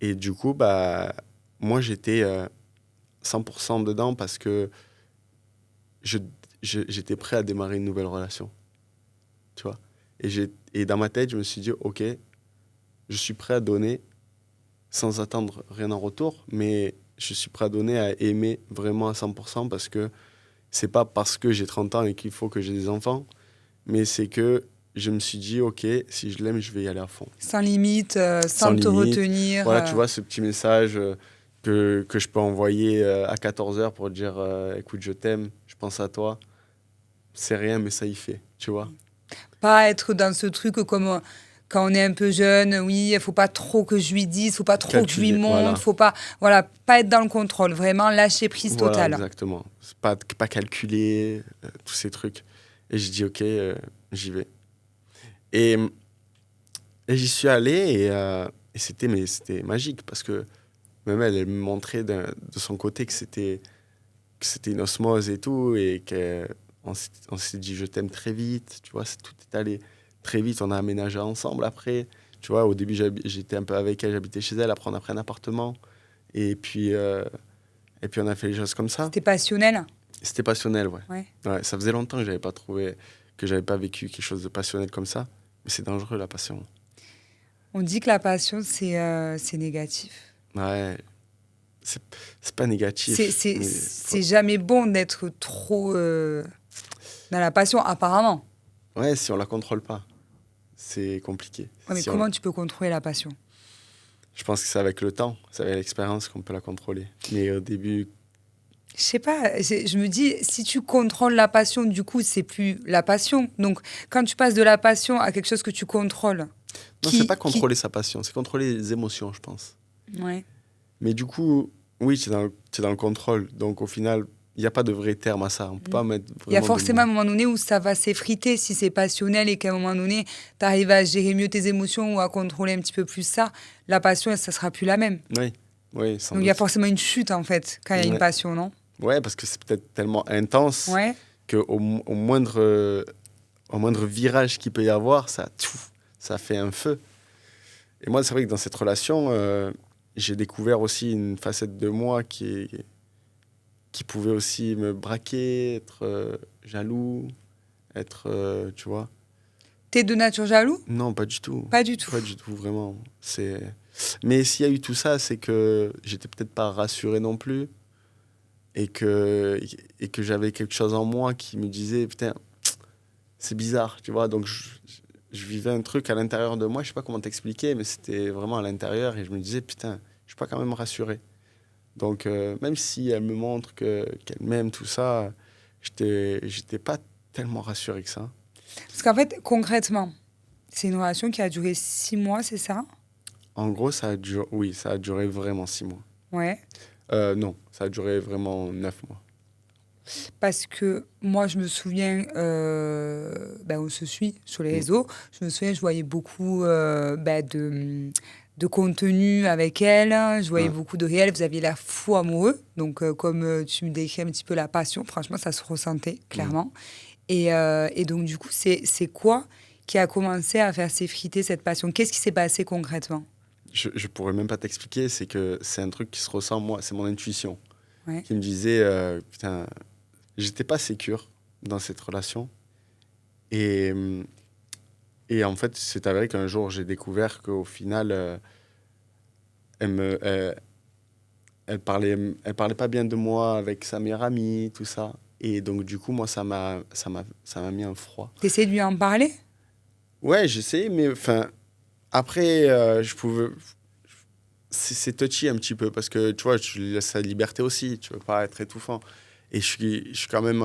S2: Et du coup, bah, moi, j'étais 100% dedans parce que j'étais prêt à démarrer une nouvelle relation. Tu vois. Et dans ma tête, je me suis dit, OK, je suis prêt à donner sans attendre rien en retour, mais je suis prêt à donner, à aimer vraiment à 100% parce que c'est pas parce que j'ai 30 ans et qu'il faut que j'ai des enfants, mais c'est que je me suis dit, OK, si je l'aime, je vais y aller à fond.
S1: Sans limite,
S2: Sans
S1: sans te
S2: limite.
S1: retenir.
S2: Voilà, tu vois, ce petit message que je peux envoyer à 14h pour dire écoute, je t'aime, je pense à toi. C'est rien, mais ça y fait, tu vois.
S1: Pas être dans ce truc comme quand on est un peu jeune, oui, il faut pas trop que je lui dise, faut pas trop que je lui
S2: Calculer, voilà.
S1: montre, faut pas, voilà, pas être dans le contrôle, vraiment lâcher prise
S2: Voilà,
S1: totale.
S2: exactement. C'est pas calculer, tous ces trucs. Et j'ai dit, OK, j'y vais. Et, et j'y suis allé et c'était magique parce que même elle me montrait de son côté que c'était une osmose et tout et on s'est dit je t'aime très vite, tu vois, tout est allé très vite, on a aménagé ensemble après, tu vois, au début j'étais un peu avec elle, j'habitais chez elle, après on a pris un appartement et puis on a fait les choses comme ça.
S1: C'était passionnel.
S2: C'était passionnel, ouais.
S1: Ouais.
S2: Ça faisait longtemps que j'avais pas vécu quelque chose de passionnel comme ça, mais c'est dangereux la passion.
S1: On dit que c'est négatif.
S2: Ouais, c'est pas négatif.
S1: C'est jamais bon d'être trop dans la passion, apparemment.
S2: Ouais, si on la contrôle pas, c'est compliqué.
S1: Ouais, mais comment tu peux contrôler la passion?
S2: Je pense que c'est avec le temps, c'est avec l'expérience qu'on peut la contrôler. Mais au début...
S1: Je sais pas, je me dis, si tu contrôles la passion, du coup, c'est plus la passion. Donc, quand tu passes de la passion à quelque chose que tu contrôles...
S2: Non, c'est pas contrôler sa passion, c'est contrôler les émotions, je pense.
S1: Ouais.
S2: Mais du coup, oui, tu es dans le contrôle. Donc, au final, il n'y a pas de vrai terme à ça. On peut pas mettre vraiment...
S1: Il y a forcément un moment donné où ça va s'effriter si c'est passionnel et qu'à un moment donné, tu arrives à gérer mieux tes émotions ou à contrôler un petit peu plus ça. La passion, ça sera plus la même.
S2: Oui, sans
S1: Donc, il y a forcément une chute, en fait, quand il y a une passion, non?
S2: Ouais, parce que c'est peut-être tellement intense qu'au moindre virage qu'il peut y avoir, ça fait un feu. Et moi, c'est vrai que dans cette relation, j'ai découvert aussi une facette de moi qui pouvait aussi me braquer, être jaloux, être, tu vois.
S1: T'es de nature jaloux?
S2: Non, pas du tout.
S1: Pas du tout.
S2: Pas du tout, vraiment. Mais s'il y a eu tout ça, c'est que j'étais peut-être pas rassuré non plus et que j'avais quelque chose en moi qui me disait, putain, c'est bizarre, tu vois. Donc, je vivais un truc à l'intérieur de moi, je sais pas comment t'expliquer, mais c'était vraiment à l'intérieur et je me disais, putain, je suis pas quand même rassuré. Donc, même si elle me montre qu'elle m'aime, tout ça, j'étais pas tellement rassuré que ça.
S1: Parce qu'en fait, concrètement, c'est une relation qui a duré 6 mois, c'est ça?
S2: En gros, ça a duré vraiment 6 mois.
S1: Ouais.
S2: Non, ça a duré vraiment 9 mois.
S1: Parce que moi, je me souviens, on se suit sur les réseaux, je me souviens, je voyais beaucoup de contenu avec elle, je voyais beaucoup de réels, vous aviez l'air fou amoureux, donc comme tu me décris un petit peu la passion, franchement, ça se ressentait, clairement. Et donc, du coup, c'est quoi qui a commencé à faire s'effriter cette passion? Qu'est-ce qui s'est passé concrètement?
S2: Je pourrais même pas t'expliquer, c'est que c'est un truc qui se ressent, moi, c'est mon intuition qui me disait, putain, j'étais pas sécure dans cette relation. Et en fait, c'est avéré qu'un jour, j'ai découvert qu'au final, elle parlait pas bien de moi avec sa meilleure amie, tout ça. Et donc, du coup, moi, ça m'a mis un froid.
S1: T'essayes de lui en parler?
S2: Ouais, j'essaie, mais enfin, après, je pouvais... C'est touchy un petit peu parce que, tu vois, tu lui laisses sa liberté aussi. Tu veux pas être étouffant. Et je suis quand même...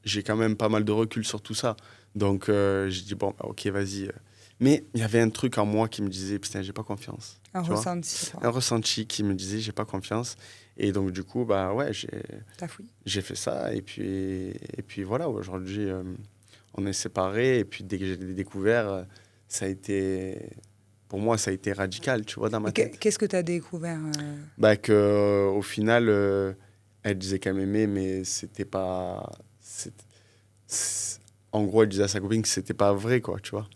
S2: j'ai quand même pas mal de recul sur tout ça. Donc, j'ai dit, bon, ok, vas-y. Mais il y avait un truc en moi qui me disait, putain, j'ai pas confiance.
S1: Un ressenti.
S2: Un ressenti qui me disait, j'ai pas confiance. Et donc, du coup, bah ouais, j'ai fait ça. Et puis voilà, aujourd'hui, on est séparés. Et puis, dès que j'ai découvert, ça a été... Pour moi, ça a été radical, tu vois, dans ma tête.
S1: Qu'est-ce que tu as découvert
S2: Bah, qu'au final, elle disait qu'elle m'aimait, mais c'était pas... En gros, elle disait à sa copine que c'était pas vrai, quoi, tu vois.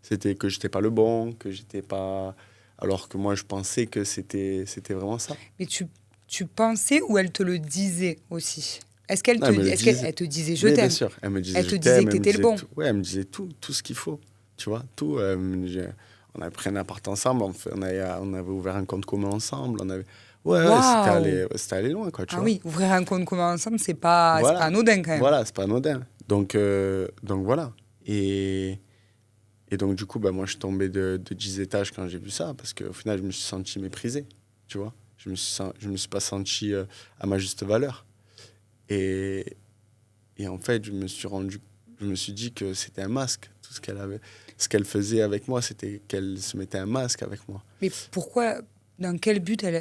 S2: C'était que j'étais pas le bon, que j'étais pas... Alors que moi, je pensais que c'était vraiment ça.
S1: Mais tu tu pensais ou elle te le disait aussi? Est-ce qu'elle te disait je
S2: Mais bien
S1: t'aime?
S2: sûr, elle me disait
S1: Elle
S2: je
S1: te disait
S2: t'aime,
S1: que
S2: elle me
S1: t'étais le
S2: disait
S1: bon?
S2: tout. Ouais, elle me disait tout ce qu'il faut, tu vois, tout. On avait pris un appart ensemble, on avait ouvert un compte commun ensemble, ouais,
S1: Waouh!
S2: c'était allé loin, quoi, tu
S1: Ah
S2: vois.
S1: oui, ouvrir un compte commun ensemble, c'est pas
S2: Voilà,
S1: anodin quand même.
S2: voilà, c'est pas anodin. Donc voilà. Et donc, du coup, bah, moi, je suis tombé de 10 étages quand j'ai vu ça, parce qu'au final, je me suis senti méprisé, tu vois. Je me suis pas senti à ma juste valeur. Et, et en fait, je me suis dit que c'était un masque. Tout ce qu'elle faisait avec moi, c'était qu'elle se mettait un masque avec moi.
S1: Mais pourquoi, dans quel but elle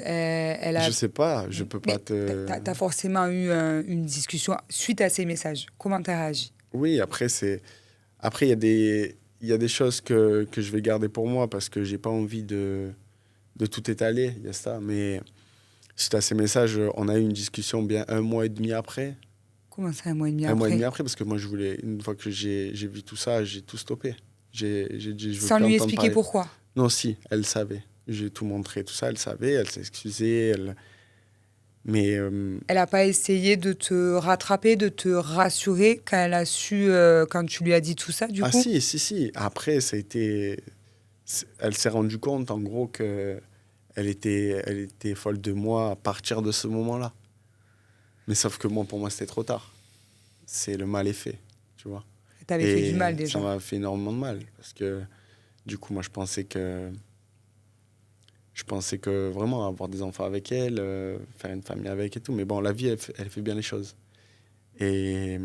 S1: a...
S2: Je sais pas, je peux pas
S1: Mais
S2: te...
S1: t'as forcément eu une discussion suite à ces messages. Comment t'as réagi?
S2: Oui, après, il y a des choses que je vais garder pour moi parce que j'ai pas envie de tout étaler, il y a ça. Mais suite à ces messages, on a eu une discussion bien un mois et demi après.
S1: Comment ça, un mois et demi
S2: Un mois et
S1: après?
S2: demi après, parce que moi, une fois que j'ai vu tout ça, j'ai tout stoppé. J'ai dit, je veux
S1: Sans
S2: plus
S1: lui
S2: entendre
S1: expliquer
S2: parler.
S1: pourquoi.
S2: Non, si, elle savait. J'ai tout montré, tout ça, elle savait, elle s'est excusée. Mais,
S1: Elle n'a pas essayé de te rattraper, de te rassurer quand elle a su, quand tu lui as dit tout ça, du
S2: ah
S1: coup?
S2: si, si, si. Après, elle s'est rendue compte, en gros, que elle était folle de moi à partir de ce moment-là. Mais sauf que moi, pour moi, c'était trop tard. C'est le mal est fait, tu vois.
S1: T'avais fait du
S2: Et
S1: mal
S2: ça
S1: déjà.
S2: m'a fait énormément de mal. Parce que, du coup, moi, je pensais que vraiment avoir des enfants avec elle, faire une famille avec et tout. Mais bon, la vie, elle fait bien les choses. Et,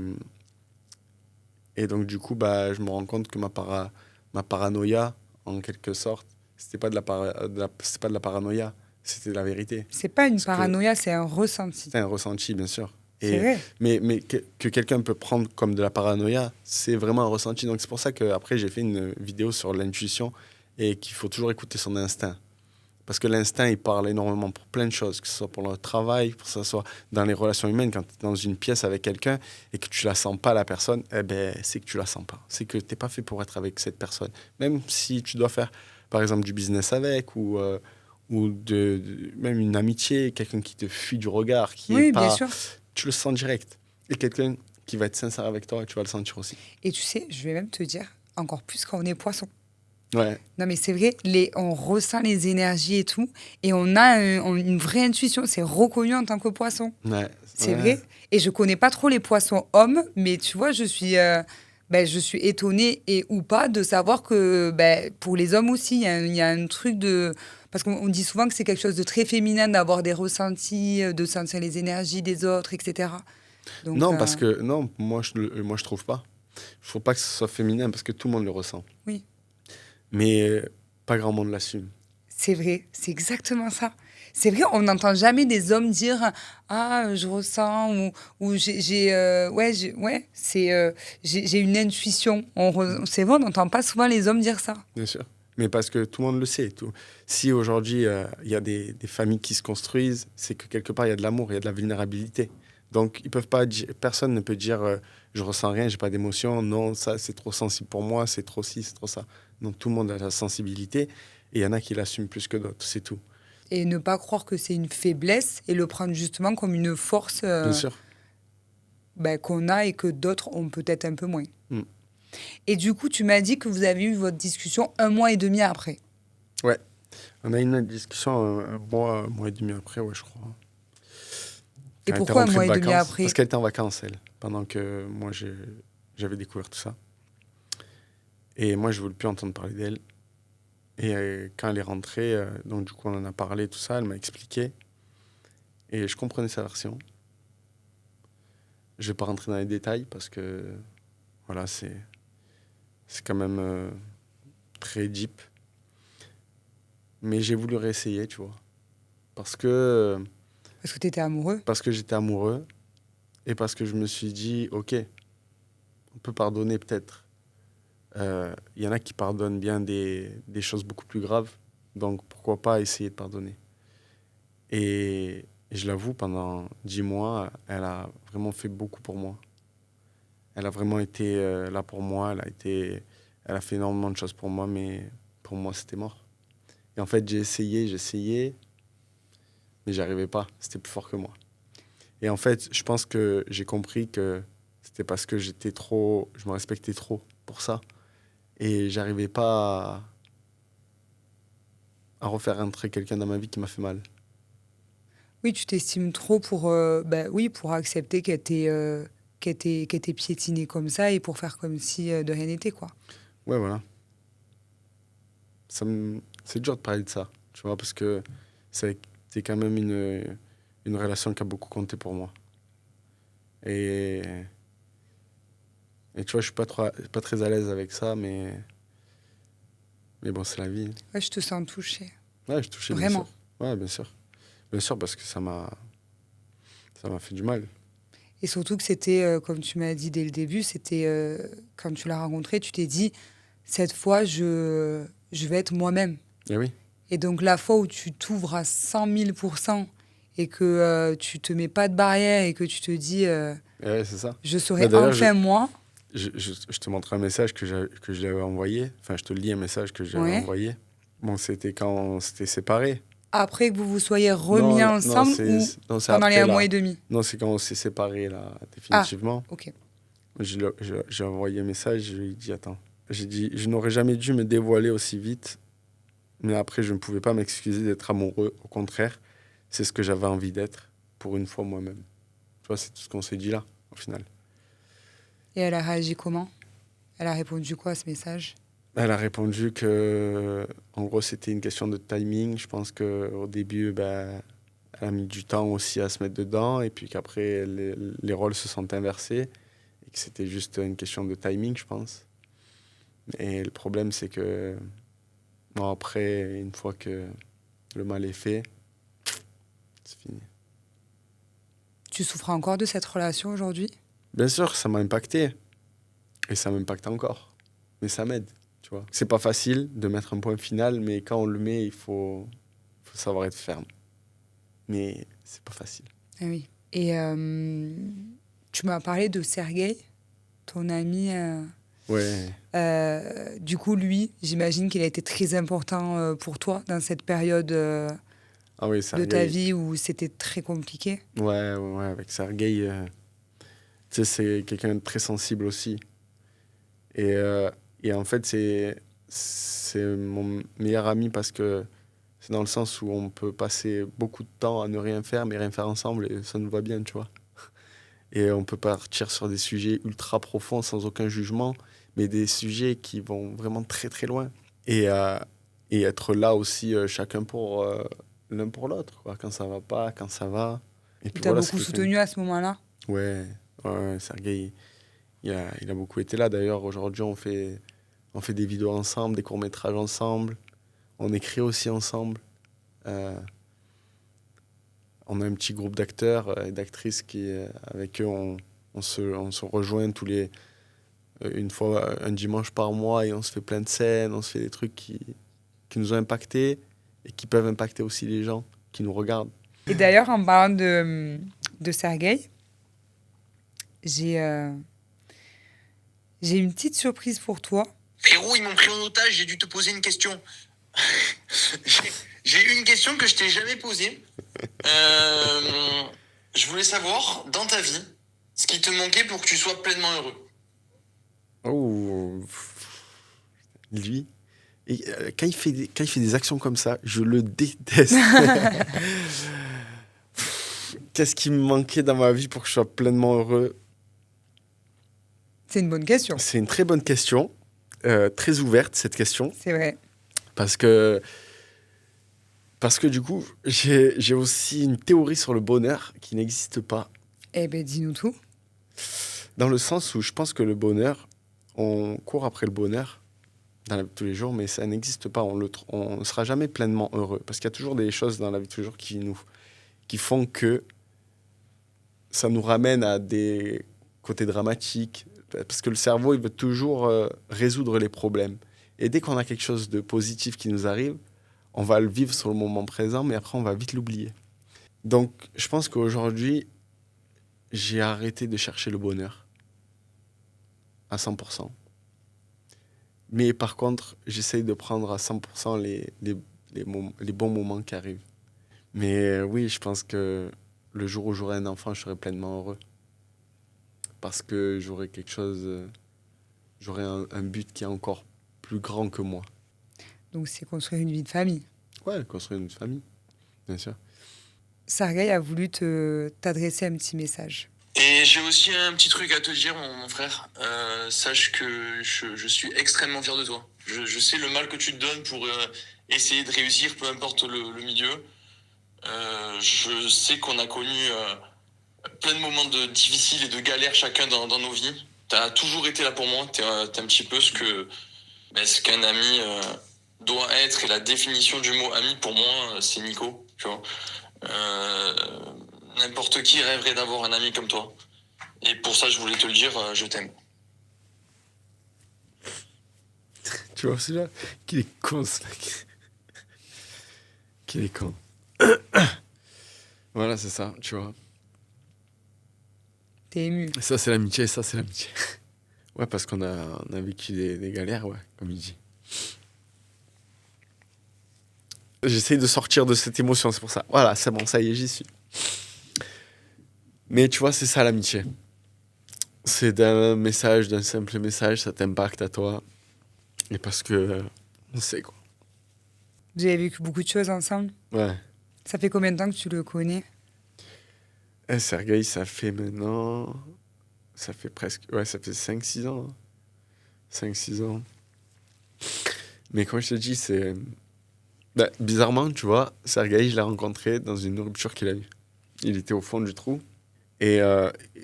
S2: et donc, du coup, bah, je me rends compte que ma paranoïa, en quelque sorte, c'était pas c'était pas de la paranoïa, c'était de la vérité.
S1: C'est pas une
S2: Parce que
S1: paranoïa, c'est un ressenti.
S2: c'est un ressenti, bien sûr.
S1: C'est vrai.
S2: Mais que quelqu'un peut prendre comme de la paranoïa, c'est vraiment un ressenti. Donc, c'est pour ça qu'après, j'ai fait une vidéo sur l'intuition et qu'il faut toujours écouter son instinct. Parce que l'instinct, il parle énormément pour plein de choses, que ce soit pour le travail, que ce soit dans les relations humaines, quand tu es dans une pièce avec quelqu'un et que tu la sens pas, la personne, eh ben, c'est que tu la sens pas. C'est que tu n'es pas fait pour être avec cette personne. Même si tu dois faire, par exemple, du business avec ou même une amitié, quelqu'un qui te fuit du regard, qui est
S1: Oui, bien
S2: pas...
S1: sûr.
S2: Tu le sens direct. Et quelqu'un qui va être sincère avec toi, tu vas le sentir aussi.
S1: Et tu sais, je vais même te dire, encore plus quand on est poisson.
S2: Ouais,
S1: Non, mais c'est vrai, on ressent les énergies et tout, et on a une vraie intuition. C'est reconnu en tant que poisson.
S2: ouais,
S1: C'est
S2: ouais.
S1: vrai. Et je connais pas trop les poissons hommes, mais tu vois, je suis étonnée et ou pas de savoir que pour les hommes aussi, il y a un truc de... Parce qu'on dit souvent que c'est quelque chose de très féminin d'avoir des ressentis, de sentir les énergies des autres, etc. Donc,
S2: Non, parce que, non, moi, je trouve pas. Je trouve pas que ce soit féminin parce que tout le monde le ressent.
S1: oui.
S2: Mais pas grand monde l'assume.
S1: C'est vrai, c'est exactement ça. C'est vrai, on n'entend jamais des hommes dire ah je ressens ou j'ai une intuition. C'est vrai, on n'entend pas souvent les hommes dire ça.
S2: Bien sûr. Mais parce que tout le monde le sait. Si aujourd'hui, il y a des familles qui se construisent, c'est que quelque part, il y a de l'amour, il y a de la vulnérabilité. Donc, ils peuvent pas personne ne peut dire je ressens rien, j'ai pas d'émotion, non, ça c'est trop sensible pour moi, c'est trop ci, c'est trop ça. Donc, tout le monde a la sensibilité et il y en a qui l'assument plus que d'autres, c'est tout.
S1: Et ne pas croire que c'est une faiblesse et le prendre justement comme une force
S2: Bien sûr.
S1: qu'on a et que d'autres ont peut-être un peu moins.
S2: Mm.
S1: Et du coup, tu m'as dit que vous avez eu votre discussion un mois et demi après.
S2: Ouais. On a eu une discussion un mois et demi après, ouais, je crois.
S1: Et
S2: Elle était
S1: pourquoi un
S2: rentrée
S1: mois
S2: de
S1: et demi
S2: vacances.
S1: après?
S2: Parce qu'elle était en vacances, elle, pendant que moi, j'avais découvert tout ça. Et moi, je ne voulais plus entendre parler d'elle. Et quand elle est rentrée, donc du coup, on en a parlé, tout ça, elle m'a expliqué. Et je comprenais sa version. Je ne vais pas rentrer dans les détails parce que, voilà, c'est quand même très deep. Mais j'ai voulu réessayer, tu vois. Parce que
S1: Parce que tu étais amoureux.
S2: j'étais amoureux et parce que je me suis dit, OK, on peut pardonner peut-être. Il y en a qui pardonnent bien des choses beaucoup plus graves. Donc, pourquoi pas essayer de pardonner. Et je l'avoue, pendant 10 mois, elle a vraiment fait beaucoup pour moi. Elle a vraiment été là pour moi. Elle a fait énormément de choses pour moi, mais pour moi, c'était mort. Et en fait, j'ai essayé. mais j'arrivais pas. C'était plus fort que moi. Et en fait, je pense que j'ai compris que c'était parce que je me respectais trop pour ça. Et j'arrivais pas à refaire entrer quelqu'un dans ma vie qui m'a fait mal.
S1: Oui, tu t'estimes trop pour accepter qu'elle t'ait piétiné comme ça et pour faire comme si de rien n'était, quoi.
S2: Ouais, voilà. C'est dur de parler de ça, tu vois, parce que c'est quand même une relation qui a beaucoup compté pour moi. Et, et tu vois, je suis pas très à l'aise avec ça, mais bon, c'est la vie.
S1: Ouais, je te sens touchée.
S2: Ouais, je touchais, bien sûr.
S1: Vraiment.
S2: Ouais, bien sûr. Bien sûr, parce que ça m'a fait du mal.
S1: Et surtout que c'était, comme tu m'as dit dès le début, c'était quand tu l'as rencontré, tu t'es dit, cette fois, je vais être moi-même.
S2: Et oui,
S1: Et donc la fois où tu t'ouvres à 100 000% et que tu te mets pas de barrière et que tu te dis,
S2: et ouais, c'est ça.
S1: je
S2: Mais
S1: serai
S2: d'ailleurs,
S1: enfin moi,
S2: je te montre un message que je lui avais envoyé. Enfin, je te lis un message que j'avais
S1: ouais.
S2: envoyé. Bon, c'était quand on s'était séparés.
S1: Après que vous vous soyez remis
S2: Non, non,
S1: ensemble ou
S2: c'est
S1: pendant les
S2: après,
S1: un mois
S2: là.
S1: et demi?
S2: Non, c'est quand on s'est séparés, là,
S1: Ah,
S2: définitivement.
S1: ok.
S2: J'ai envoyé un message, je lui ai dit, attends. J'ai dit, je n'aurais jamais dû me dévoiler aussi vite, mais après, je ne pouvais pas m'excuser d'être amoureux. Au contraire, c'est ce que j'avais envie d'être, pour une fois moi-même. Tu vois, c'est tout ce qu'on s'est dit là, au final.
S1: Et elle a réagi comment? Elle a répondu quoi à ce message?
S2: Elle a répondu que, en gros, c'était une question de timing. Je pense qu'au début, ben, elle a mis du temps aussi à se mettre dedans, et puis qu'après, les rôles se sont inversés, et que c'était juste une question de timing, je pense. Et le problème, c'est que, bon, après, une fois que le mal est fait, c'est fini.
S1: Tu souffres encore de cette relation aujourd'hui?
S2: Bien sûr, ça m'a impacté, et ça m'impacte encore, mais ça m'aide, tu vois. C'est pas facile de mettre un point final, mais quand on le met, faut savoir être ferme. Mais c'est pas facile.
S1: Ah oui. Et tu m'as parlé de Sergueï, ton ami.
S2: Ouais.
S1: Du coup, lui, j'imagine qu'il a été très important pour toi dans cette période
S2: Ah oui,
S1: de ta
S2: Sergueï.
S1: vie où c'était très compliqué.
S2: Ouais, avec Sergueï, tu sais, c'est quelqu'un de très sensible aussi. Et, euh, et en fait, c'est mon meilleur ami parce que c'est dans le sens où on peut passer beaucoup de temps à ne rien faire, mais rien faire ensemble et ça nous va bien, tu vois. Et on peut partir sur des sujets ultra profonds sans aucun jugement, mais des sujets qui vont vraiment très très loin. Et être là aussi, chacun pour l'un pour l'autre, quoi. Quand ça va pas, quand ça va. Et
S1: Il
S2: puis
S1: t'a
S2: voilà, c'est
S1: beaucoup
S2: quelqu'un.
S1: soutenu à ce moment-là.
S2: Ouais, ouais, Sergueï, il a beaucoup été là. D'ailleurs, aujourd'hui, on fait des vidéos ensemble, des courts-métrages ensemble. On écrit aussi ensemble. Euh, on a un petit groupe d'acteurs et d'actrices avec eux, on se rejoint une fois, un dimanche par mois et on se fait plein de scènes, on se fait des trucs qui nous ont impactés et qui peuvent impacter aussi les gens qui nous regardent.
S1: Et d'ailleurs, en parlant de Sergueï, j'ai j'ai une petite surprise pour toi.
S3: Frérot, ils m'ont pris en otage, j'ai dû te poser une question. J'ai une question que je t'ai jamais posée. Je voulais savoir, dans ta vie, ce qui te manquait pour que tu sois pleinement heureux.
S2: Oh, lui. Et quand il fait des actions comme ça, je le déteste. Qu'est-ce qui me manquait dans ma vie pour que je sois pleinement heureux?
S1: C'est une bonne question.
S2: C'est une très bonne question, très ouverte cette question,
S1: C'est vrai.
S2: parce que, parce que du coup, j'ai aussi une théorie sur le bonheur qui n'existe pas,
S1: Eh ben, dis-nous tout.
S2: dans le sens où je pense que le bonheur, on court après le bonheur dans la vie de tous les jours, mais ça n'existe pas, on ne sera jamais pleinement heureux, parce qu'il y a toujours des choses dans la vie de tous les jours qui font que ça nous ramène à des côtés dramatiques, parce que le cerveau, il veut toujours résoudre les problèmes. Et dès qu'on a quelque chose de positif qui nous arrive, on va le vivre sur le moment présent, mais après, on va vite l'oublier. Donc, je pense qu'aujourd'hui, j'ai arrêté de chercher le bonheur à 100%. Mais par contre, j'essaye de prendre à 100% les bons moments qui arrivent. Mais oui, je pense que le jour où j'aurai un enfant, je serai pleinement heureux. Parce que j'aurai quelque chose, j'aurai un but qui est encore plus grand que moi.
S1: Donc, c'est construire une vie de famille.
S2: Ouais, construire une famille, bien sûr.
S1: Sergueï a voulu t'adresser un petit message.
S3: Et j'ai aussi un petit truc à te dire, mon frère. Sache que je suis extrêmement fier de toi. Je sais le mal que tu te donnes pour essayer de réussir, peu importe le milieu. Je sais qu'on a connu plein de moments difficiles et de galères chacun dans nos vies. T'as toujours été là pour moi. T'es un petit peu ce qu'un ami doit être. Et la définition du mot ami, pour moi, c'est Nico. Tu vois. Euh, N'importe qui rêverait d'avoir un ami comme toi. Et pour ça, je voulais te le dire, je t'aime.
S2: Tu vois, c'est là qu'il est con, ce mec. Qu'il est con. Voilà, c'est ça, tu vois.
S1: T'es ému.
S2: Ça, c'est l'amitié, ça, c'est l'amitié. Ouais, parce qu'on a vécu des galères, ouais, comme il dit. J'essaye de sortir de cette émotion, c'est pour ça. Voilà, c'est bon, ça y est, j'y suis. Mais tu vois, c'est ça l'amitié. C'est d'un simple message, ça t'impacte à toi. Et parce que, on sait quoi.
S1: Vous avez vécu beaucoup de choses ensemble.
S2: Ouais.
S1: Ça fait combien de temps que tu le connais?
S2: Sergueï, ça fait maintenant... Ça fait presque... Ouais, ça fait 5-6 ans. 5-6 ans. Mais comme je te dis, c'est... Bah, bizarrement, tu vois, Sergueï, je l'ai rencontré dans une rupture qu'il a eue. Il était au fond du trou. Et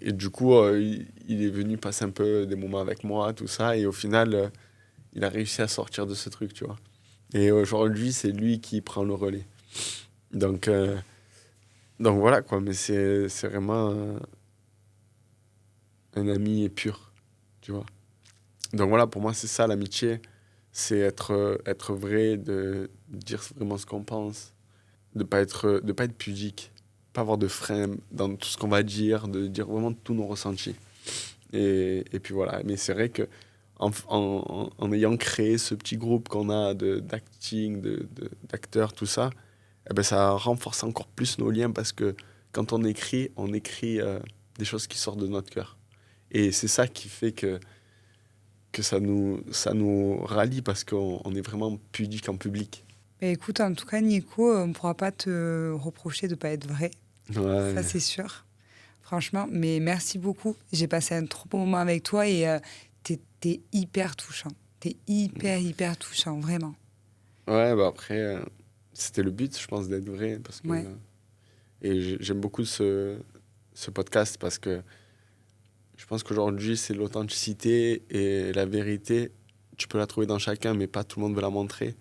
S2: du coup, il est venu passer un peu des moments avec moi, tout ça. Et au final, il a réussi à sortir de ce truc, tu vois. Et aujourd'hui, c'est lui qui prend le relais. Donc voilà, quoi. Mais c'est vraiment un ami pur, tu vois. Donc voilà, pour moi, c'est ça l'amitié. C'est être vrai, de dire vraiment ce qu'on pense, de pas être pudique, pas avoir de frein dans tout ce qu'on va dire, de dire vraiment tous nos ressentis. Et puis voilà. Mais c'est vrai que en ayant créé ce petit groupe qu'on a d'acting, d'acteurs, tout ça, eh ben ça renforce encore plus nos liens parce que quand on écrit des choses qui sortent de notre cœur. Et c'est ça qui fait que ça nous rallie parce qu'on est vraiment pudique en public.
S1: Bah, écoute, en tout cas, Nico, on ne pourra pas te reprocher de ne pas être vrai.
S2: Ouais.
S1: Ça, c'est sûr. Franchement, mais merci beaucoup. J'ai passé un trop bon moment avec toi et t'es hyper touchant. T'es hyper touchant, vraiment.
S2: Ouais, bah après, c'était le but, je pense, d'être vrai. Parce que,
S1: Ouais.
S2: et j'aime beaucoup ce podcast parce que je pense qu'aujourd'hui, c'est l'authenticité et la vérité. Tu peux la trouver dans chacun, mais pas tout le monde veut la montrer.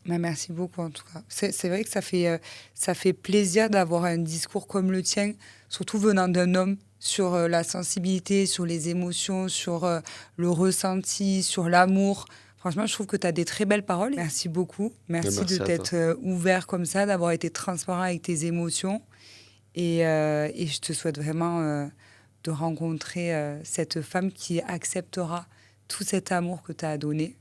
S1: Bah, merci beaucoup, en tout cas. C'est vrai que ça fait plaisir d'avoir un discours comme le tien, surtout venant d'un homme, sur la sensibilité, sur les émotions, sur le ressenti, sur l'amour. Franchement, je trouve que tu as des très belles paroles. Merci beaucoup. Merci de
S2: à
S1: t'être ouvert comme ça, d'avoir été transparent avec tes émotions. Et je te souhaite vraiment de rencontrer cette femme qui acceptera tout cet amour que tu as donné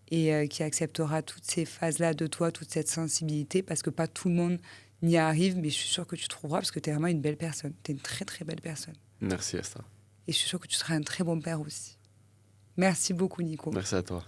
S1: et qui acceptera toutes ces phases-là de toi, toute cette sensibilité, parce que pas tout le monde n'y arrive, mais je suis sûre que tu trouveras, parce que tu es vraiment une belle personne. Tu es une très, très belle personne.
S2: Merci, Asta.
S1: Et je suis sûre que tu seras un très bon père aussi. Merci beaucoup, Nico.
S2: Merci à toi.